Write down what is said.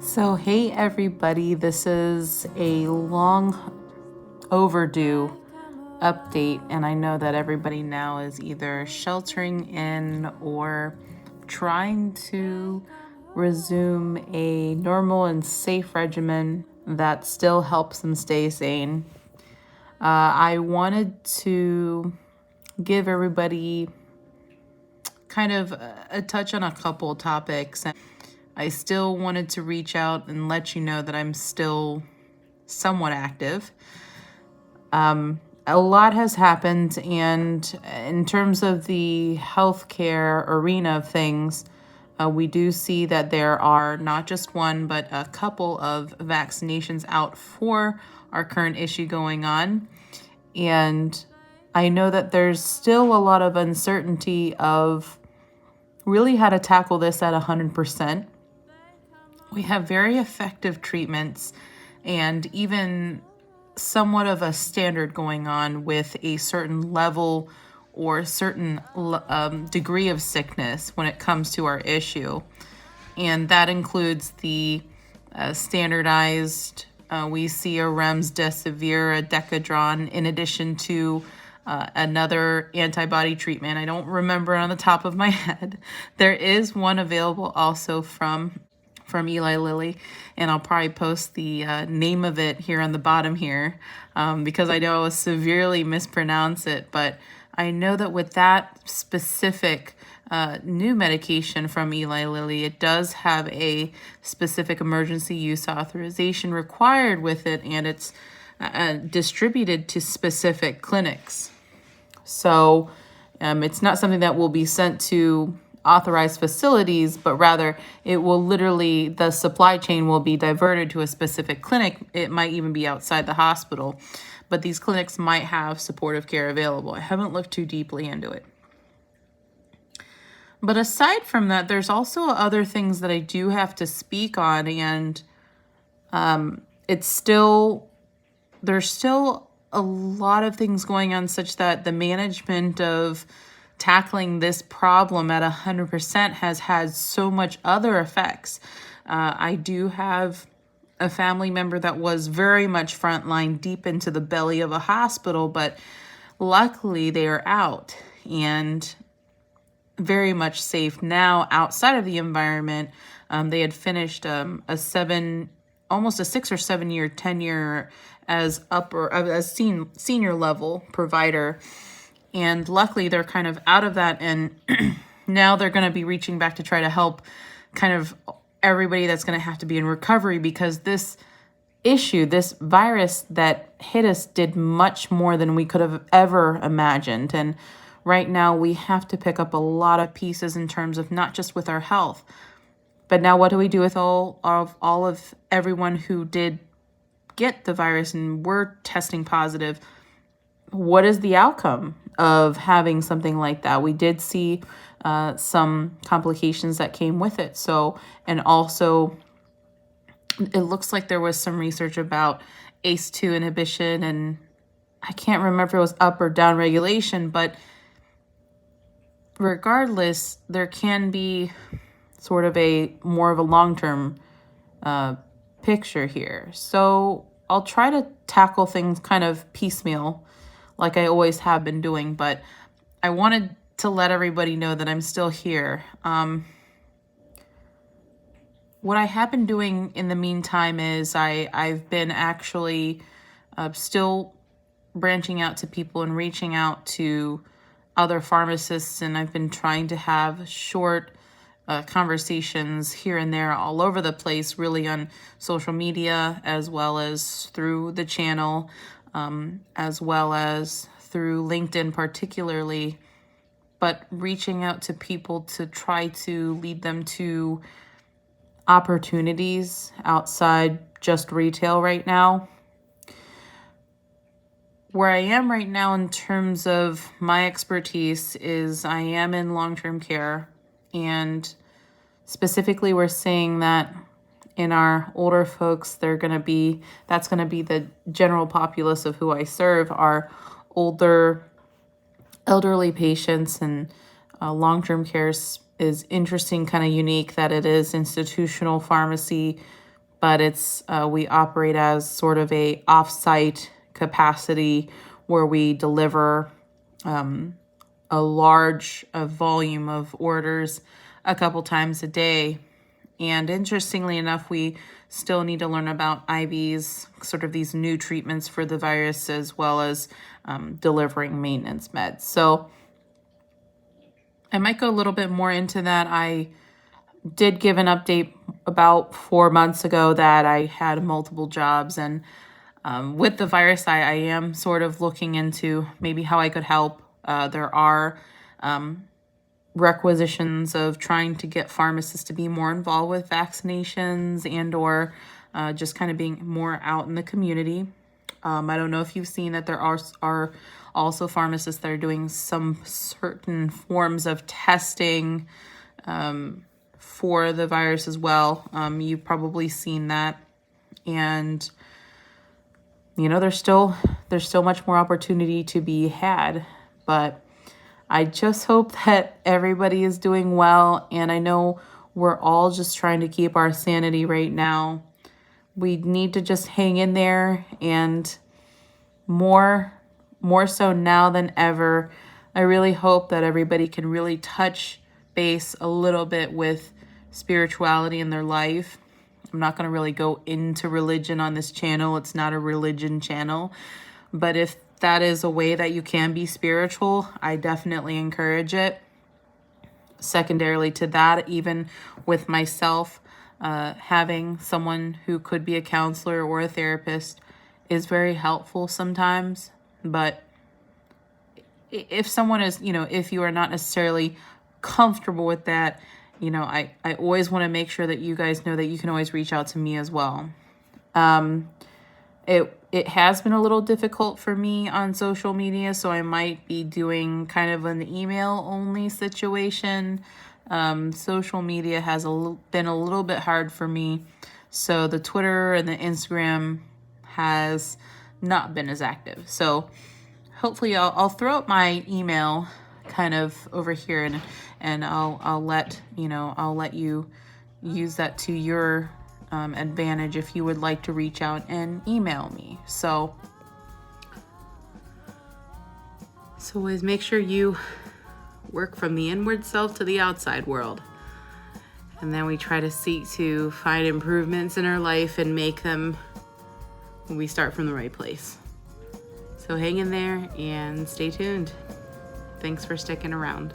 So, hey everybody, this is a long overdue update, and I know that everybody now is either sheltering in or trying to resume a normal and safe regimen that still helps them stay sane. I wanted to give everybody kind of a touch on a couple topics. I still wanted to reach out and let you know that I'm still somewhat active. A lot has happened, and in terms of the healthcare arena of things, we do see that there are not just one, but a couple of vaccinations out for our current issue going on. And I know that there's still a lot of uncertainty of really how to tackle this at 100%. We have very effective treatments and even somewhat of a standard going on with a certain level or certain degree of sickness when it comes to our issue. And that includes the standardized, we see a remdesivir, a decadron, in addition to another antibody treatment. I don't remember on the top of my head. There is one available also from Eli Lilly, and I'll probably post the name of it here on the bottom here because I know I will severely mispronounce it, but I know that with that specific new medication from Eli Lilly, it does have a specific emergency use authorization required with it, and it's distributed to specific clinics. So it's not something that will be sent to authorized facilities, but rather it will literally, the supply chain will be diverted to a specific clinic. It might even be outside the hospital, but these clinics might have supportive care available. I haven't looked too deeply into it. But aside from that, there's also other things that I do have to speak on, and there's still a lot of things going on such that the management of tackling this problem at 100% has had so much other effects. I do have a family member that was very much frontline, deep into the belly of a hospital, but luckily they are out and very much safe now outside of the environment. They had finished almost a 6 or 7 year tenure as senior level provider. And luckily they're kind of out of that, and now they're going to be reaching back to try to help kind of everybody that's going to have to be in recovery, because this issue, this virus that hit us, did much more than we could have ever imagined. And right now we have to pick up a lot of pieces in terms of not just with our health, but now what do we do with all of everyone who did get the virus and were testing positive? What is the outcome of having something like that? We did see some complications that came with it. So, and also it looks like there was some research about ACE2 inhibition, and I can't remember if it was up or down regulation, but regardless, there can be sort of more of a long-term picture here. So I'll try to tackle things kind of piecemeal, like I always have been doing, but I wanted to let everybody know that I'm still here. What I have been doing in the meantime is I've been actually still branching out to people and reaching out to other pharmacists, and I've been trying to have short conversations here and there all over the place, really on social media, as well as through the channel, as well as through LinkedIn particularly, but reaching out to people to try to lead them to opportunities outside just retail right now. Where I am right now in terms of my expertise is I am in long-term care, and specifically we're seeing that in our older folks, that's going to be the general populace of who I serve, are older, elderly patients, and long-term care is interesting, kind of unique that it is institutional pharmacy but it's we operate as sort of a off-site capacity where we deliver a large volume of orders a couple times a day. And interestingly enough, we still need to learn about IVs, sort of these new treatments for the virus, as well as delivering maintenance meds. So I might go a little bit more into that. I did give an update about 4 months ago that I had multiple jobs, and with the virus, I am sort of looking into maybe how I could help. There are requisitions of trying to get pharmacists to be more involved with vaccinations and or just kind of being more out in the community. I don't know if you've seen that there are also pharmacists that are doing some certain forms of testing for the virus as well. You've probably seen that. And, you know, there's still much more opportunity to be had. But I just hope that everybody is doing well. And I know we're all just trying to keep our sanity right now. We need to just hang in there, and more so now than ever, I really hope that everybody can really touch base a little bit with spirituality in their life. I'm not going to really go into religion on this channel. It's not a religion channel. But if that is a way that you can be spiritual, I definitely encourage it. Secondarily to that, even with myself, having someone who could be a counselor or a therapist is very helpful sometimes. But if someone is, if you are not necessarily comfortable with that, I always want to make sure that you guys know that you can always reach out to me as well. It has been a little difficult for me on social media, so I might be doing kind of an email only situation. Social media has been a little bit hard for me, so the Twitter and the Instagram has not been as active. So hopefully I'll throw up my email kind of over here, and I'll let you use that to your advantage if you would like to reach out and email me. So always make sure you work from the inward self to the outside world, and then we try to seek to find improvements in our life and make them when we start from the right place. So hang in there and stay tuned. Thanks for sticking around.